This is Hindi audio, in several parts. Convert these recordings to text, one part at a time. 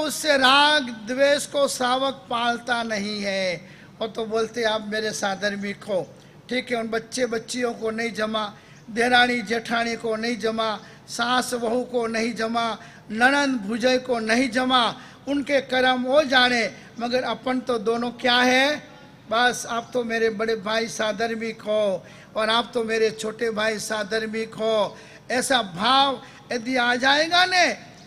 उससे राग द्वेष को श्रावक पालता नहीं है। और तो बोलते आप मेरे साधर्मिक हो, ठीक है, उन बच्चे बच्चियों को नहीं जमा, देरानी जेठानी को नहीं जमा, सास बहू को नहीं जमा, ननंद भुजय को नहीं जमा, उनके कर्म वो जाने, मगर अपन तो दोनों क्या है, बस आप तो मेरे बड़े भाई साधर्मिक हो और आप तो मेरे छोटे भाई साधर्मिक हो। ऐसा भाव यदि आ जाएगा ने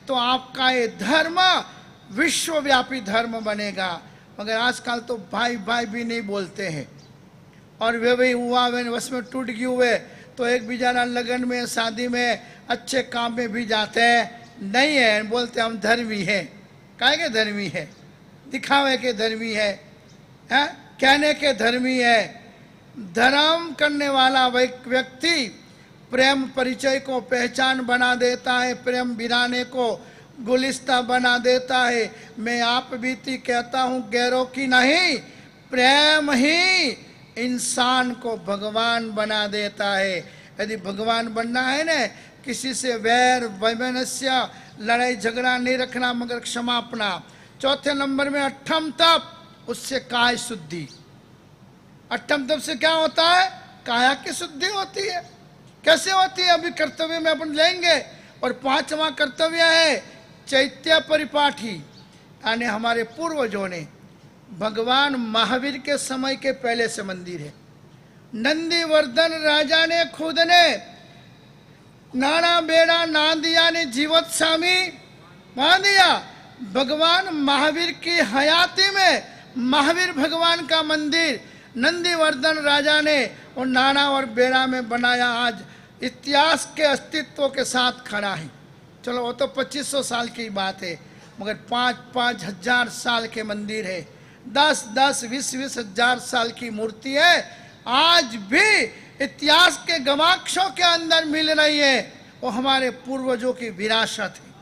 तो आपका ये धर्म विश्वव्यापी धर्म बनेगा। मगर आजकल तो भाई भाई भी नहीं बोलते हैं, और वे भी हुआ वे बस में टूट गए हुए तो एक बिजारा लगन में शादी में अच्छे काम में भी जाते हैं, नहीं है बोलते हम धर्मी हैं। काहे के धर्मी है, दिखावे के धर्मी है, कहने के धर्मी है। धर्म करने वाला व्यक्ति प्रेम परिचय को पहचान बना देता है, प्रेम बिराने को गुलिस्ता बना देता है। मैं आप बीती कहता हूँ गैरों की नहीं, प्रेम ही इंसान को भगवान बना देता है। यदि भगवान बनना है न, किसी से वैर वैमनस्य लड़ाई झगड़ा नहीं रखना मगर क्षमा अपना। चौथे नंबर में अठम तप, उससे काय शुद्धि। अठम तप से क्या होता है, काया की शुद्धि होती है। कैसे होती है अभी कर्तव्य में अपन लेंगे। और पांचवा कर्तव्य है चैत्य परिपाठी, यानी हमारे पूर्वजों ने, भगवान महावीर के समय के पहले से मंदिर है। नंदीवर्धन राजा ने खुद ने नाना बेड़ा ना दिया ने जीवत स्वामी मान दिया। भगवान महावीर की हयाती में महावीर भगवान का मंदिर नंदीवर्धन राजा ने और नाना और बेड़ा में बनाया, आज इतिहास के अस्तित्व के साथ खड़ा है। चलो वो तो 2500 साल की बात है, मगर 5-5 हजार साल के मंदिर है, 10-10, 20-20 हजार साल की मूर्ति है, आज भी इतिहास के गवाक्षों के अंदर मिल रही है। वो हमारे पूर्वजों की विरासत है,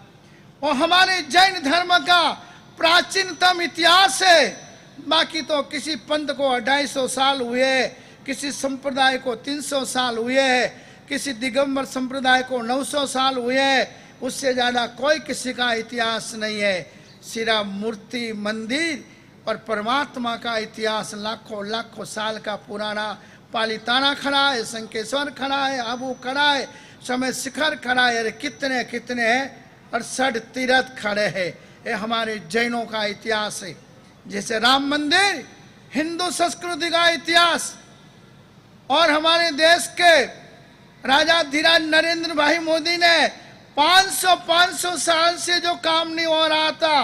वो हमारे जैन धर्म का प्राचीनतम इतिहास है। बाकी तो किसी पंथ को 250 साल हुए, किसी संप्रदाय को 300 साल हुए, किसी दिगंबर संप्रदाय को 900 साल हुए, उससे ज़्यादा कोई किसी का इतिहास नहीं है। सिर्फ मूर्ति मंदिर और परमात्मा का इतिहास लाखों लाखों साल का पुराना पालिताना खड़ा है, शंकेश्वर खड़ा है, आबू खड़ा है, समय शिखर खड़ा है, अरे कितने कितने और 6 तीर्थ खड़े हैं। ये हमारे जैनों का इतिहास है। जैसे राम मंदिर हिंदू संस्कृति का इतिहास, और हमारे देश के राजा धीराज नरेंद्र भाई मोदी ने 500 साल से जो काम नहीं हो रहा था,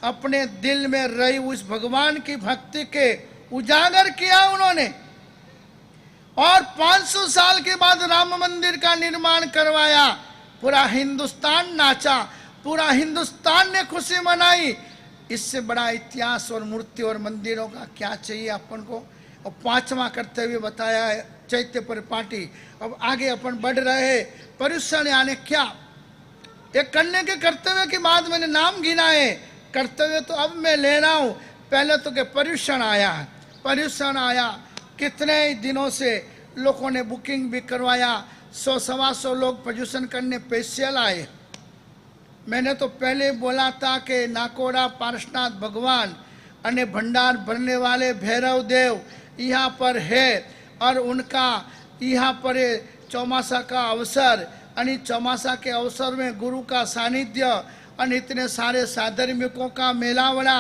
अपने दिल में रही उस भगवान की भक्ति के उजागर किया उन्होंने, और 500 साल के बाद राम मंदिर का निर्माण करवाया। पूरा हिंदुस्तान नाचा, पूरा हिंदुस्तान ने खुशी मनाई। इससे बड़ा इतिहास और मूर्ति और मंदिरों का क्या चाहिए अपन को। और पांचवा कर्तव्य बताया है चैत्य परिपाटी। अब आगे अपन बढ़ रहे हैं, पर्युषण यानी क्या, ये करने के कर्तव्य के बाद मैंने नाम गिना है, कर्तव्य तो अब मैं ले रहा हूँ। पहले तो के पर्युषण आया है, पर्युषण आया, कितने दिनों से लोगों ने बुकिंग भी करवाया, 100-125 लोग पर्युषण करने स्पेशल आए। मैंने तो पहले बोला था कि नाकोड़ा पार्श्वनाथ भगवान अने भंडार भरने वाले भैरव देव यहाँ पर है, और उनका यहाँ पर चौमासा का अवसर, अनि चौमासा के अवसर में गुरु का सानिध्य, और इतने सारे साधर्मिकों का मेलावड़ा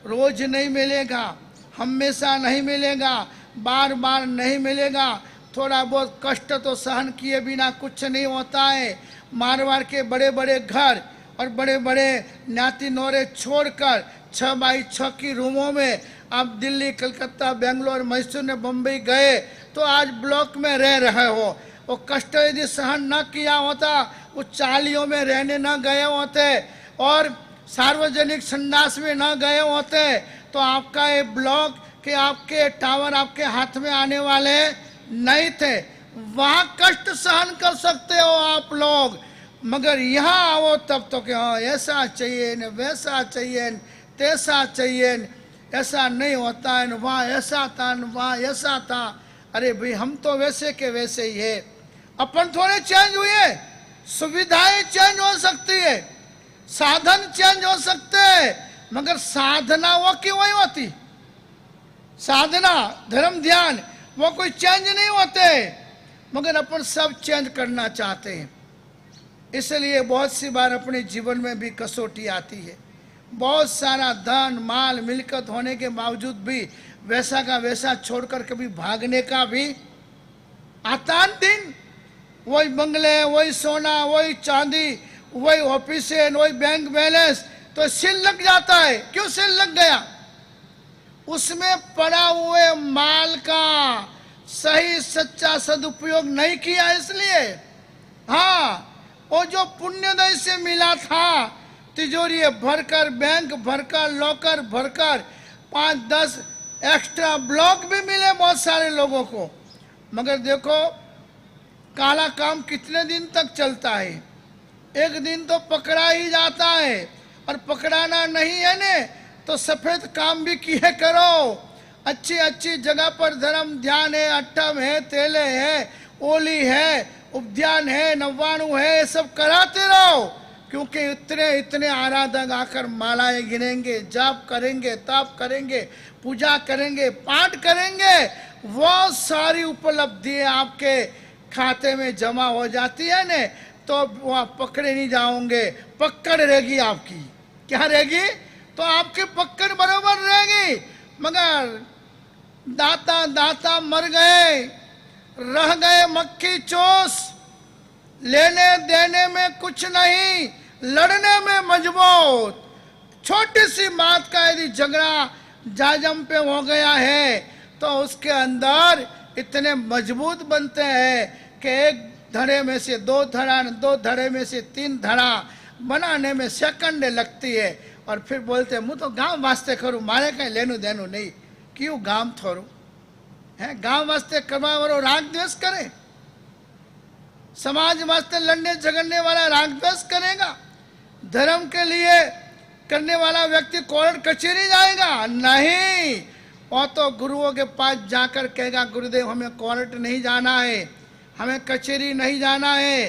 रोज नहीं मिलेगा, हमेशा नहीं मिलेगा, बार बार नहीं मिलेगा। थोड़ा बहुत कष्ट तो सहन किए बिना कुछ नहीं होता है। मारवाड़ के बड़े बड़े घर और बड़े बड़े ज्ञाति नौरे छोड़कर 6x6 की रूमों में आप दिल्ली, कलकत्ता, बेंगलोर, मैसूर ने बम्बई गए तो आज ब्लॉक में रह रहे हो। वो कष्ट यदि सहन न किया होता, वो चालियों में रहने न गए होते और सार्वजनिक संडास में न गए होते, तो आपका ये ब्लॉक के आपके टावर आपके हाथ में आने वाले नहीं थे। वहाँ कष्ट सहन कर सकते हो आप लोग, मगर यहाँ आओ तब तो क्या ऐसा चाहिए न वैसा चाहिए न तैसा चाहिए न, ऐसा नहीं होता है न वहाँ ऐसा था न वहाँ ऐसा था। अरे भाई हम तो वैसे के वैसे ही है, अपन थोड़े चेंज हुए, सुविधाएं चेंज हो सकती है, साधन चेंज हो सकते हैं, मगर साधना वो की वही होती। साधना, धर्म, ध्यान वो कोई चेंज नहीं होते, मगर अपन सब चेंज करना चाहते हैं। इसलिए बहुत सी बार अपने जीवन में भी कसौटी आती है। बहुत सारा धन माल मिलकत होने के बावजूद भी वैसा का वैसा छोड़कर कभी भागने का भी आता है दिन। वही बंगले, वही सोना, वही चांदी, वही ऑफिस, वही बैंक बैलेंस, तो सिल लग जाता है। क्यों सिल लग गया? उसमें पड़ा हुए माल का सही सच्चा सदुपयोग नहीं किया, इसलिए। हाँ, वो जो पुण्योदय से मिला था, तिजोरी भरकर, बैंक भरकर, लॉकर भरकर, 5-10 एक्स्ट्रा ब्लॉक भी मिले बहुत सारे लोगों को, मगर देखो काला काम कितने दिन तक चलता है। एक दिन तो पकड़ा ही जाता है, और पकड़ाना नहीं है ने तो सफेद काम भी किए करो। अच्छी अच्छी जगह पर धर्म ध्यान है, अट्टम है, तेले है, ओली है, उपध्यान है, नव्वाणु है, ये सब कराते रहो। क्योंकि इतने इतने आराधक आकर मालाएं गिनेंगे, जाप करेंगे, ताप करेंगे, पूजा करेंगे, पाठ करेंगे, वो सारी उपलब्धि आपके खाते में जमा हो जाती है ने, तो वहाँ पकड़े नहीं जाओगे, पकड़ रहेगी आपकी। क्या रहेगी? तो आपकी पकड़ बराबर रहेगी। मगर दाता दाता मर गए, रह गए मक्खी चोस, लेने देने में कुछ नहीं, लड़ने में मजबूत। छोटी सी बात का यदि झगड़ा जाजम पे हो गया है तो उसके अंदर इतने मजबूत बनते हैं कि एक धड़े में से 2 धड़ा, 2 धड़े में से 3 धड़ा बनाने में सेकंड लगती है। और फिर बोलते मुँह तो गांव वास्ते करूँ, मारे कहीं लेनु देनु नहीं, क्यों गांव थोड़ू है? गांव वास्ते करवा वालों राग द्वेष करे, समाज वास्ते लड़ने झगड़ने वाला राग द्वेष करेगा। धर्म के लिए करने वाला व्यक्ति कोर्ट कचहरी जाएगा? नहीं, वो तो गुरुओं के पास जाकर कहेगा गुरुदेव हमें कोर्ट नहीं जाना है, हमें कचहरी नहीं जाना है,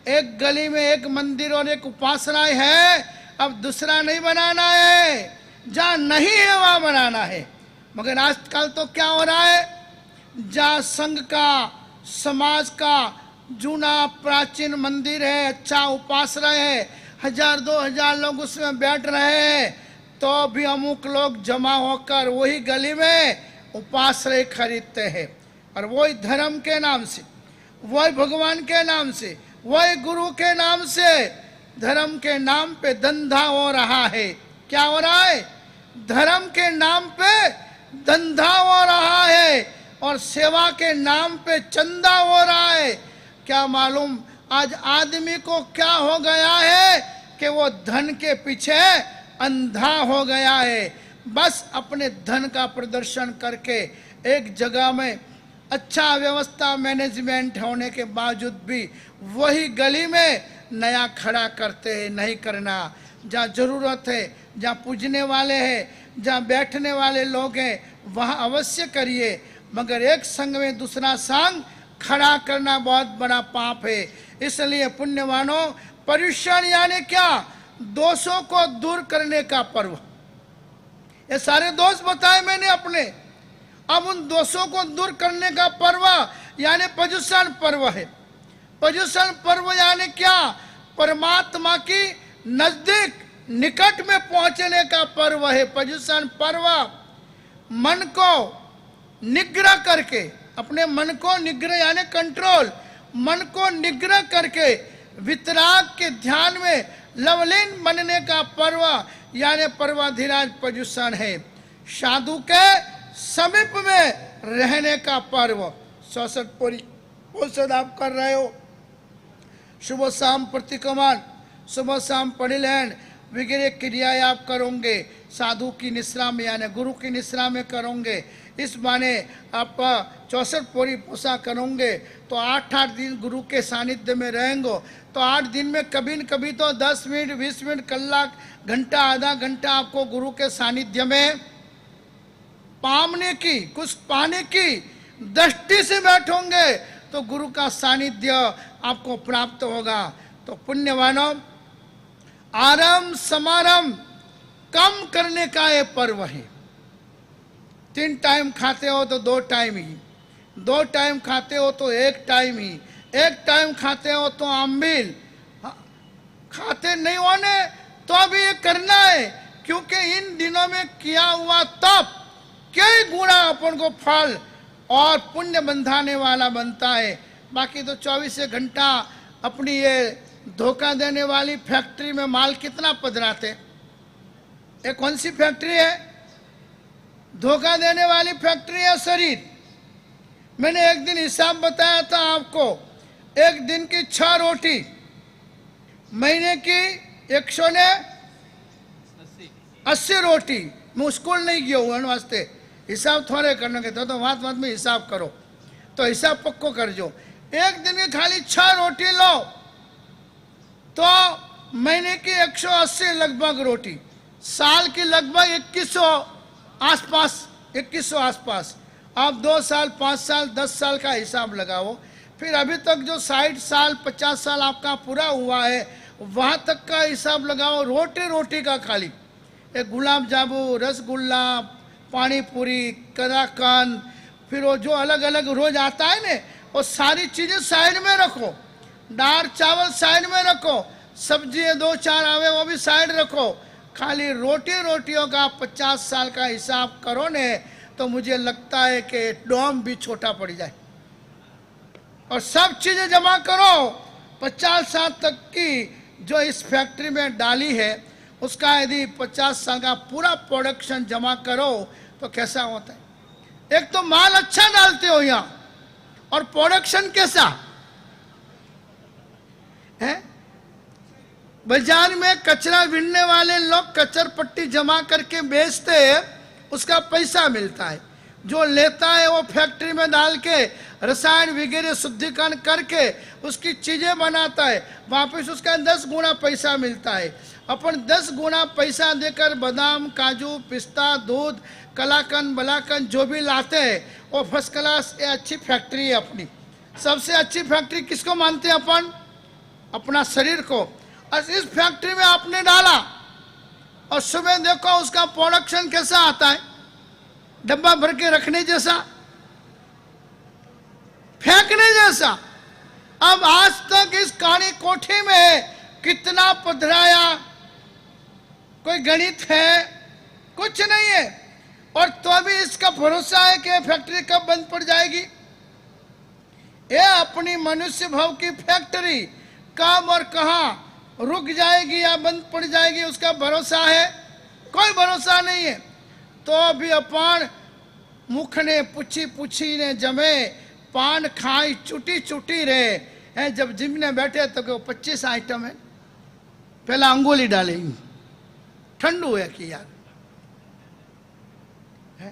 एक गली में एक मंदिर और एक उपासना है, अब दूसरा नहीं बनाना है, जहाँ नहीं है वहाँ बनाना है। मगर आजकल तो क्या हो रहा है, जहाँ संघ का, समाज का जूना प्राचीन मंदिर है, अच्छा उपासना है, 1000-2000 लोग उसमें बैठ रहे हैं, तो भी अमुक लोग जमा होकर वही गली में उपाश्रय खरीदते हैं, और वही धर्म के नाम से, वही भगवान के नाम से, वही गुरु के नाम से, धर्म के नाम पे धंधा हो रहा है। क्या हो रहा है? धर्म के नाम पे धंधा हो रहा है, और सेवा के नाम पे चंदा हो रहा है। क्या मालूम आज आदमी को क्या हो गया है कि वो धन के पीछे अंधा हो गया है। बस अपने धन का प्रदर्शन करके एक जगह में अच्छा व्यवस्था मैनेजमेंट होने के बावजूद भी वही गली में नया खड़ा करते हैं। नहीं करना, जहाँ जरूरत है, जहाँ पूजने वाले हैं, जहाँ बैठने वाले लोग हैं, वहाँ अवश्य करिए, मगर एक संग में दूसरा संग खड़ा करना बहुत बड़ा पाप है। इसलिए पुण्यवानों, पर्युषण यानी क्या? दोषों को दूर करने का पर्व। ये सारे दोष बताए मैंने अपने, अब उन दोषों को दूर करने का पर्व यानी पर्युषण पर्व है। पर्युषण पर्व यानी क्या? परमात्मा की नजदीक निकट में पहुंचने का पर्व है पर्युषण पर्व। मन को निग्रह करके, अपने मन को निग्रह यानी कंट्रोल, मन को निग्रह करके वितराग के ध्यान में लवलीन बनने का पर्व यानी पर्वाधिराज पर्युषण है। साधु के समीप में रहने का पर्व। 66 पूरी औषध आप कर रहे हो, सुबह शाम प्रतिक्रमण, सुबह शाम परिलहन वगैरह क्रियाएं आप करोगे, साधु की निश्रा में यानी गुरु की निश्रा में करोगे। इस माने आप 64 पूरी पूजा करोगे तो 8-8 दिन गुरु के सानिध्य में रहेंगे। तो 8 दिन में कभी न कभी तो 10 मिनट, 20 मिनट, कलाक, घंटा, आधा घंटा आपको गुरु के सानिध्य में पाने की, कुछ पाने की दृष्टि से बैठोगे तो गुरु का सानिध्य आपको प्राप्त होगा। तो पुण्यवानों, आरम समारम कम करने का ये पर्व है। 3 टाइम खाते हो तो 2 टाइम ही, 2 टाइम खाते हो तो 1 टाइम ही, 1 टाइम खाते हो तो अम्बिल, खाते नहीं होने तो अभी ये करना है, क्योंकि इन दिनों में किया हुआ तप कई गुना अपन को फल और पुण्य बंधाने वाला बनता है। बाकी तो 24 घंटा अपनी ये धोखा देने वाली फैक्ट्री में माल कितना पधराते। ये कौन सी फैक्ट्री है? धोखा देने वाली फैक्ट्री है शरीर। मैंने एक दिन हिसाब बताया था आपको, एक दिन की 6 रोटी, महीने की 180 रोटी। मैं स्कूल नहीं गया हूँ वास्ते हिसाब थोड़े करने के, तो बात बात में हिसाब करो, तो हिसाब पक्को कर जो। एक दिन की खाली 6 रोटी लो तो महीने की 180 लगभग रोटी, साल की लगभग 2100 आसपास, 2100 आसपास। आप 2 साल, 5 साल, 10 साल का हिसाब लगाओ, फिर अभी तक जो 60 साल 50 साल आपका पूरा हुआ है वहाँ तक का हिसाब लगाओ। रोटी रोटी का खाली एक गुलाब जामुन, रसगुल्ला, पानी पूरी, कलाकंद, फिर वो जो अलग अलग रोज आता है ना, वो सारी चीज़ें साइड में रखो, दाल चावल साइड में रखो, सब्जी 2-4 आवे वो भी साइड रखो, खाली रोटियों का 50 साल का हिसाब करो ने, तो मुझे लगता है कि डोम भी छोटा पड़ जाए। और सब चीज़ें जमा करो, 50 साल तक की जो इस फैक्ट्री में डाली है उसका यदि 50 साल का पूरा प्रोडक्शन जमा करो तो कैसा होता है। एक तो माल अच्छा डालते हो यहाँ, और प्रोडक्शन कैसा है। बाजार में कचरा बीनने वाले लोग कचर पट्टी जमा करके बेचते हैं, उसका पैसा मिलता है। जो लेता है वो फैक्ट्री में डाल के रसायन वगैरह शुद्धिकरण करके उसकी चीजें बनाता है, वापस उसका 10 गुना पैसा मिलता है। अपन 10 गुना पैसा देकर बादाम, काजू, पिस्ता, दूध, कलाकंद, बलाकंद जो भी लाते हैं वो फर्स्ट क्लास, ये अच्छी फैक्ट्री है अपनी। सबसे अच्छी फैक्ट्री किसको मानते हैं अपन? अपना शरीर को। और इस फैक्ट्री में आपने डाला और सुबह देखो उसका प्रोडक्शन कैसा आता है, डब्बा भर के रखने जैसा, फेंकने जैसा। अब आज तक इस काली कोठी में कितना पधराया, कोई गणित है? कुछ नहीं है। और तो भी इसका भरोसा है कि फैक्ट्री कब बंद पड़ जाएगी। ये अपनी मनुष्य भाव की फैक्ट्री कब और कहां रुक जाएगी या बंद पड़ जाएगी उसका भरोसा है? कोई भरोसा नहीं है। तो अभी अपन मुख ने पूछी पूछी ने जमे, पान खाई चुटी चुटी रहे हैं। जब जिम में बैठे तो 25 आइटम है, पहला अंगुली डालेंगे, ठंडू है कि यार है?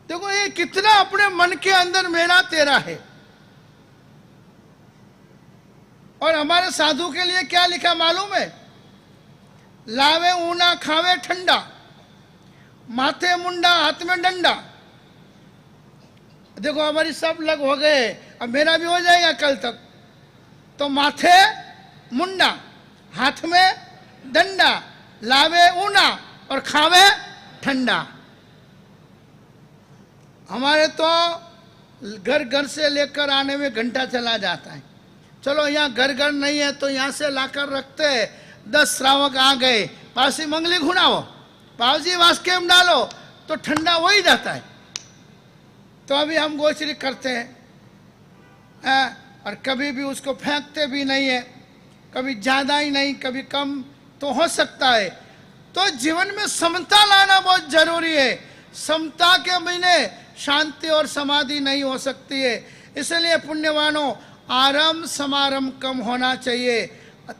देखो ये कितना अपने मन के अंदर मेरा तेरा है। और हमारे साधु के लिए क्या लिखा मालूम है? लावे ऊना खावे ठंडा, माथे मुंडा हाथ में डंडा। देखो हमारी सब लग हो गए, अब मेरा भी हो जाएगा कल तक। तो माथे मुंडा, हाथ में डंडा, लावे ऊना और खावे ठंडा। हमारे तो घर घर से लेकर आने में घंटा चला जाता है। चलो यहाँ घर घर नहीं है तो यहाँ से लाकर रखते, 10 श्रावक आ गए, पासी मंगली घुनाओ, पावजी वास्के में डालो तो ठंडा हो ही जाता है। तो अभी हम गोचरी करते हैं और कभी भी उसको फेंकते भी नहीं है, कभी ज़्यादा ही नहीं, कभी कम तो हो सकता है। तो जीवन में समता लाना बहुत जरूरी है। समता के बिना शांति और समाधि नहीं हो सकती है। इसलिए पुण्यवानों, आरंभ समारंभ कम होना चाहिए,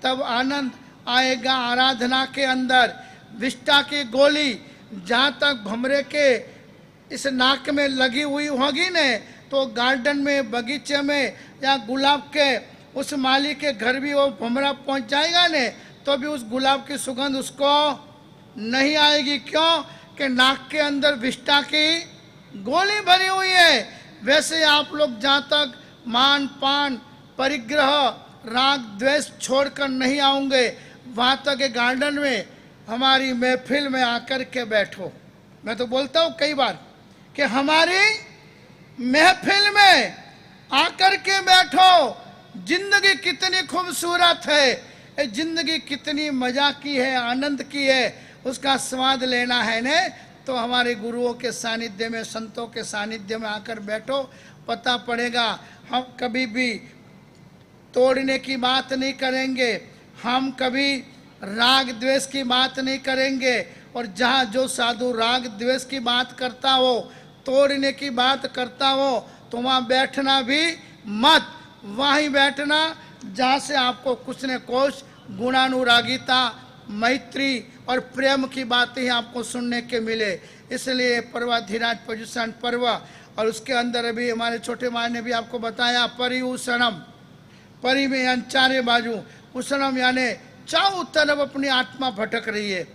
तब आनंद आएगा आराधना के अंदर। विष्टा की गोली जहाँ तक भमरे के इस नाक में लगी हुई होगी ने, तो गार्डन में, बगीचे में या गुलाब के उस माली के घर भी वो भमरा पहुँच जाएगा ने, तो भी उस गुलाब की सुगंध उसको नहीं आएगी। क्यों? कि नाक के अंदर विष्टा की गोली भरी हुई है। वैसे आप लोग जहाँ तक मान पान परिग्रह राग द्वेष छोड़कर नहीं आओगे, वहाँ तक के गार्डन में हमारी महफिल में आकर के बैठो। मैं तो बोलता हूँ कई बार कि हमारी महफिल में आकर के बैठो। जिंदगी कितनी खूबसूरत है, ये जिंदगी कितनी मजा की है, आनंद की है, उसका स्वाद लेना है ने तो हमारे गुरुओं के सानिध्य में, संतों के सानिध्य में आकर बैठो, पता पड़ेगा। हम कभी भी तोड़ने की बात नहीं करेंगे, हम कभी राग द्वेष की बात नहीं करेंगे। और जहाँ जो साधु राग द्वेष की बात करता हो, तोड़ने की बात करता हो, तो वहाँ बैठना भी मत। वहीं बैठना जहाँ से आपको कुछ न कुछ गुणानुरागिता, मैत्री और प्रेम की बातें आपको सुनने के मिले। इसलिए पर्वाधिराज पर्युषण पर्व, और उसके अंदर अभी हमारे छोटे माँ ने भी आपको बताया परिउषणम। परि में यानी चारे बाजू, उषणम यानी चारों तरफ अपनी आत्मा भटक रही है।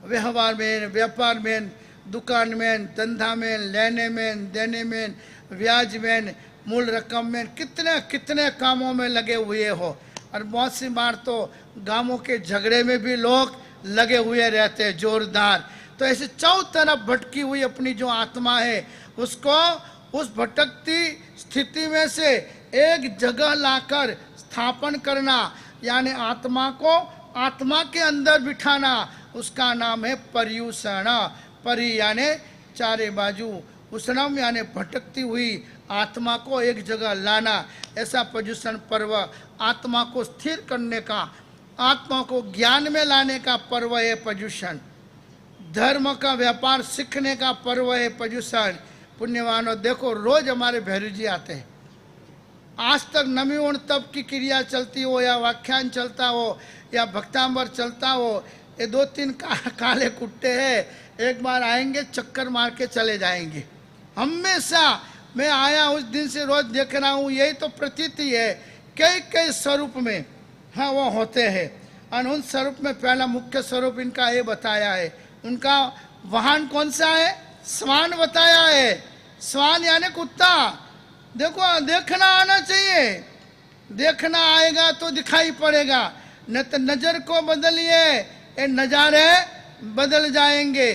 व्यवहार में, व्यापार में, दुकान में, धंधा में, लेने में, देने में, ब्याज में, मूल रकम में, कितने कितने कामों में लगे हुए हो। और बहुत सी बार तो गांवों के झगड़े में भी लोग लगे हुए रहते हैं जोरदार। तो ऐसे चारों तरफ भटकी हुई अपनी जो आत्मा है, उसको उस भटकती स्थिति में से एक जगह लाकर स्थापन करना, यानी आत्मा को आत्मा के अंदर बिठाना, उसका नाम है पर्युषण। परि यानी चारे बाजू, उषणम यानी भटकती हुई आत्मा को एक जगह लाना। ऐसा पर्युषण पर्व आत्मा को स्थिर करने का, आत्मा को ज्ञान में लाने का पर्व है पर्युषण। धर्म का व्यापार सीखने का पर्व है पर्युषण। पुण्यवानों, देखो रोज हमारे भैरू जी आते हैं। आज तक नमी ओण तप की क्रिया चलती हो, या व्याख्यान चलता हो, या भक्तांबर चलता हो, ये 2-3 काले कुत्ते हैं, एक बार आएंगे चक्कर मार के चले जाएंगे। हमेशा मैं आया उस दिन से रोज देख रहा हूँ, यही तो प्रतीति है। कई कई स्वरूप में हाँ वो होते हैं, और उन स्वरूप में पहला मुख्य स्वरूप इनका ये बताया है। उनका वाहन कौन सा है? स्वान बताया है। स्वान यानी कुत्ता। देखो, देखना आना चाहिए, देखना आएगा तो दिखाई पड़ेगा, न तो नजर को बदलिए, ये नजारे बदल जाएंगे।